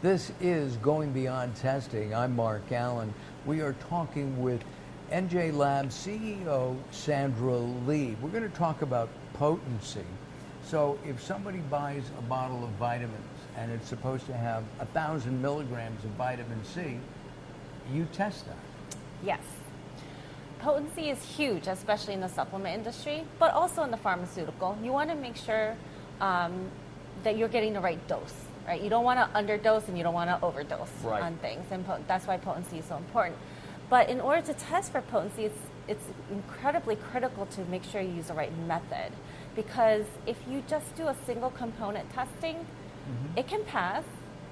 This is Going Beyond Testing. I'm Mark Alyn. We are talking with NJ Labs CEO Sandra Lee. We're going to talk about potency. So if somebody buys a bottle of vitamins and it's supposed to have 1,000 milligrams of vitamin C, you test that. Yes. Potency is huge, especially in the supplement industry, but also in the pharmaceutical. You want to make sure that you're getting the right dose, right? You don't want to underdose and you don't want to overdose on things, and that's why potency is so important. But in order to test for potency, it's incredibly critical to make sure you use the right method, because if you just do a single component testing, it can pass.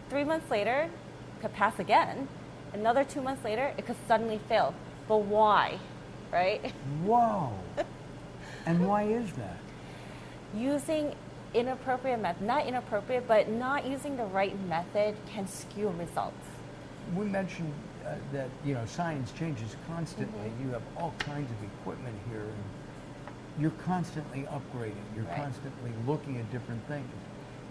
3 months later, it could pass again. Another 2 months later, it could suddenly fail. But why, right? Whoa. And why is that? Using inappropriate method, not inappropriate, but not using the right method can skew results. We mentioned that science changes constantly. You have all kinds of equipment here, and you're constantly upgrading. You're constantly looking at different things.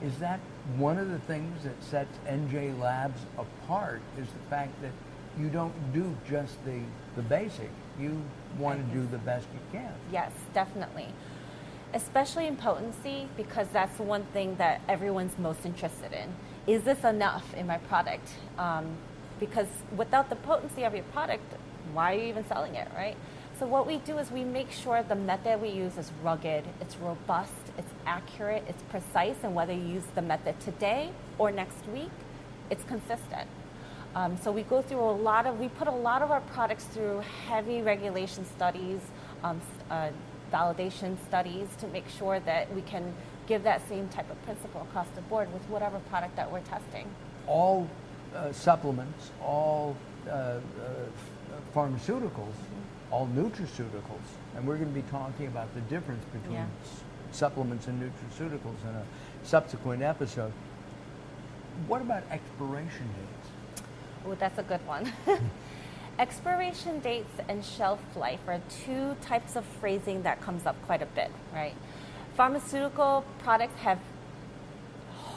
Is that one of the things that sets NJ Labs apart? Is the fact that you don't do just the basic. You want to do the best you can. Yes, definitely. Especially in potency, because that's the one thing that everyone's most interested in. Is this enough in my product? Because without the potency of your product, why are you even selling it, right? So what we do is we make sure the method we use is rugged, it's robust, it's accurate, it's precise, and whether you use the method today or next week, it's consistent. So we go through we put a lot of our products through heavy regulation studies, validation studies to make sure that we can give that same type of principle across the board with whatever product that we're testing. All supplements, all pharmaceuticals, all nutraceuticals, and we're going to be talking about the difference between supplements and nutraceuticals in a subsequent episode. What about expiration dates? Oh, that's a good one. Expiration dates and shelf life are two types of phrasing that comes up quite a bit, right? Pharmaceutical products have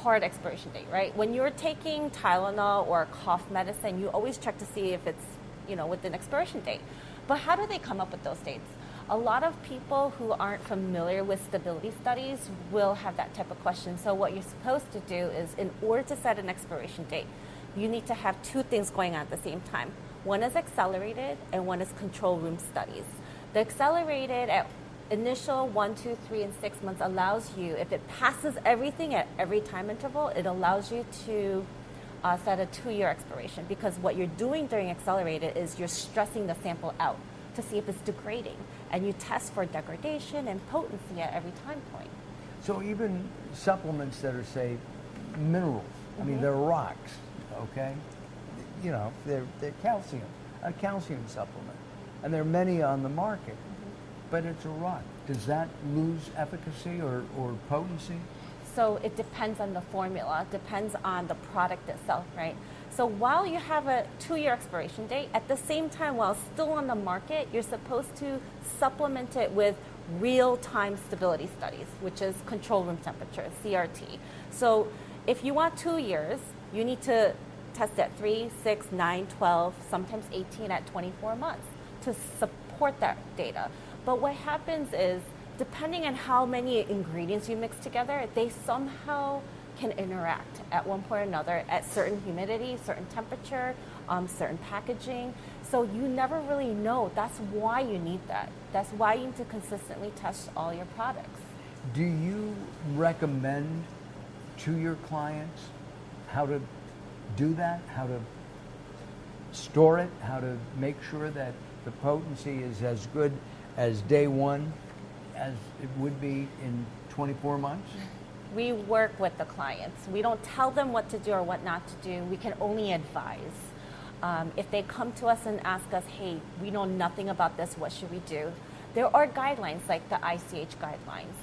hard expiration date, right? When you're taking Tylenol or cough medicine, you always check to see if it's, within expiration date. But how do they come up with those dates? A lot of people who aren't familiar with stability studies will have that type of question. So what you're supposed to do is, in order to set an expiration date, you need to have two things going on at the same time. One is accelerated and one is control room studies. The accelerated at initial 1, 2, 3, and 6 months allows you, if it passes everything at every time interval, it allows you to set a 2-year expiration, because what you're doing during accelerated is you're stressing the sample out to see if it's degrading, and you test for degradation and potency at every time point. So even supplements that are, say, minerals, I mean, they're rocks, okay? They're calcium, a calcium supplement, and there are many on the market, but it's a rock. Does that lose efficacy or potency? So it depends on the formula, depends on the product itself, right? So while you have a 2-year expiration date, at the same time, while still on the market, you're supposed to supplement it with real-time stability studies, which is control room temperature, CRT. So if you want 2 years, you need to test at 3, 6, 9, 12, sometimes 18 at 24 months to support that data. But what happens is, depending on how many ingredients you mix together, they somehow can interact at one point or another at certain humidity, certain temperature, certain packaging. So you never really know. That's why you need that. That's why you need to consistently test all your products. Do you recommend to your clients how to do that, how to store it, how to make sure that the potency is as good as day one as it would be in 24 months? We work with the clients. We don't tell them what to do or what not to do. We can only advise. If they come to us and ask us, hey, we know nothing about this, what should we do? There are guidelines like the ICH guidelines,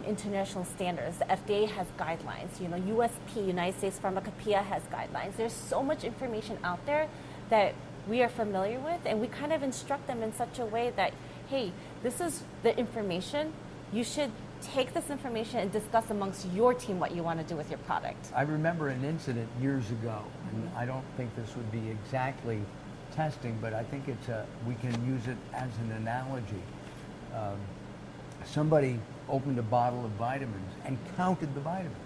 international standards. The FDA has guidelines. USP, United States Pharmacopoeia, has guidelines. There's so much information out there that we are familiar with, and we kind of instruct them in such a way that, hey, this is the information. You should take this information and discuss amongst your team what you want to do with your product. I remember an incident years ago, and I don't think this would be exactly testing, but I think we can use it as an analogy. Somebody opened a bottle of vitamins and counted the vitamins.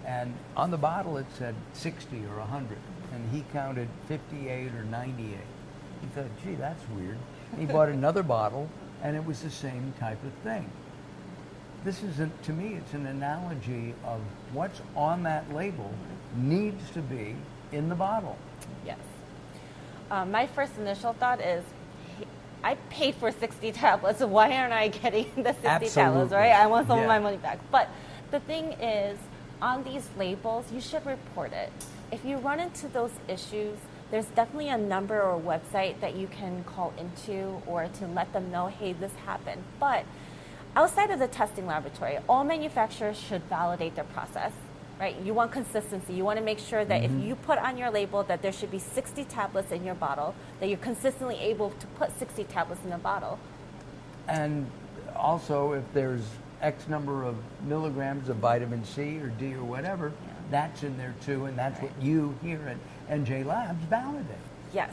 And on the bottle it said 60 or 100, and he counted 58 or 98. He thought, gee, that's weird. He bought another bottle, and it was the same type of thing. This is, to me, it's an analogy of what's on that label needs to be in the bottle. Yes. My first initial thought is, I paid for 60 tablets, so why aren't I getting the 60 tablets, right? I want some of my money back. But the thing is, on these labels, you should report it. If you run into those issues, there's definitely a number or website that you can call into or to let them know, hey, this happened. But outside of the testing laboratory, all manufacturers should validate their process, right? You want consistency. You want to make sure that if you put on your label that there should be 60 tablets in your bottle, that you're consistently able to put 60 tablets in a bottle. And also, if there's X number of milligrams of vitamin C or D or whatever, that's in there too, and that's what you here at NJ Labs validate. Yes.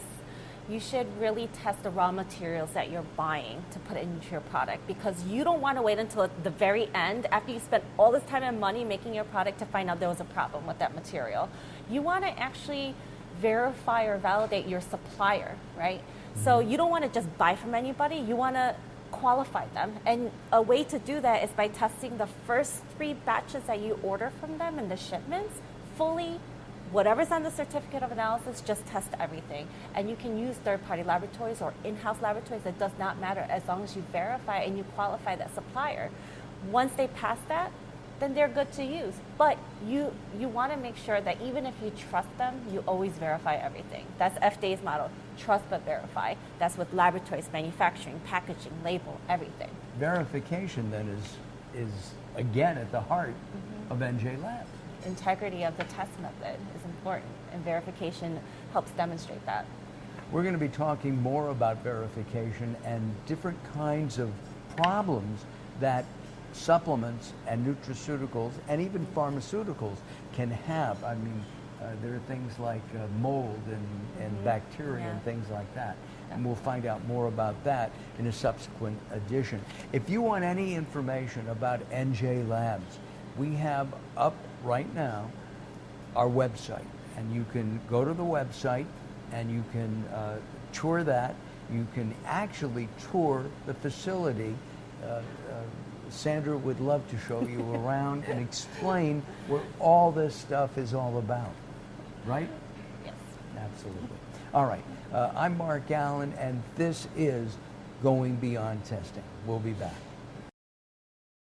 You should really test the raw materials that you're buying to put into your product, because you don't want to wait until the very end after you spent all this time and money making your product to find out there was a problem with that material. You want to actually verify or validate your supplier, right? So you don't want to just buy from anybody, you want to qualify them. And a way to do that is by testing the first 3 batches that you order from them in the shipments fully. Whatever's on the certificate of analysis, just test everything. And you can use third-party laboratories or in-house laboratories. It does not matter as long as you verify and you qualify that supplier. Once they pass that, then they're good to use. But you want to make sure that even if you trust them, you always verify everything. That's FDA's model, trust but verify. That's with laboratories, manufacturing, packaging, label, everything. Verification then is again at the heart of NJ Labs. Integrity of the test method is important, and verification helps demonstrate that. We're going to be talking more about verification and different kinds of problems that supplements and nutraceuticals and even pharmaceuticals can have. I mean, there are things like mold and bacteria and things like that. And we'll find out more about that in a subsequent edition. If you want any information about NJ Labs, we have up right now our website, and you can go to the website and you can tour that. You can actually tour the facility. Sandra would love to show you around and explain what all this stuff is all about, right? Yes. Absolutely. All right. I'm Mark Alyn, and this is Going Beyond Testing. We'll be back.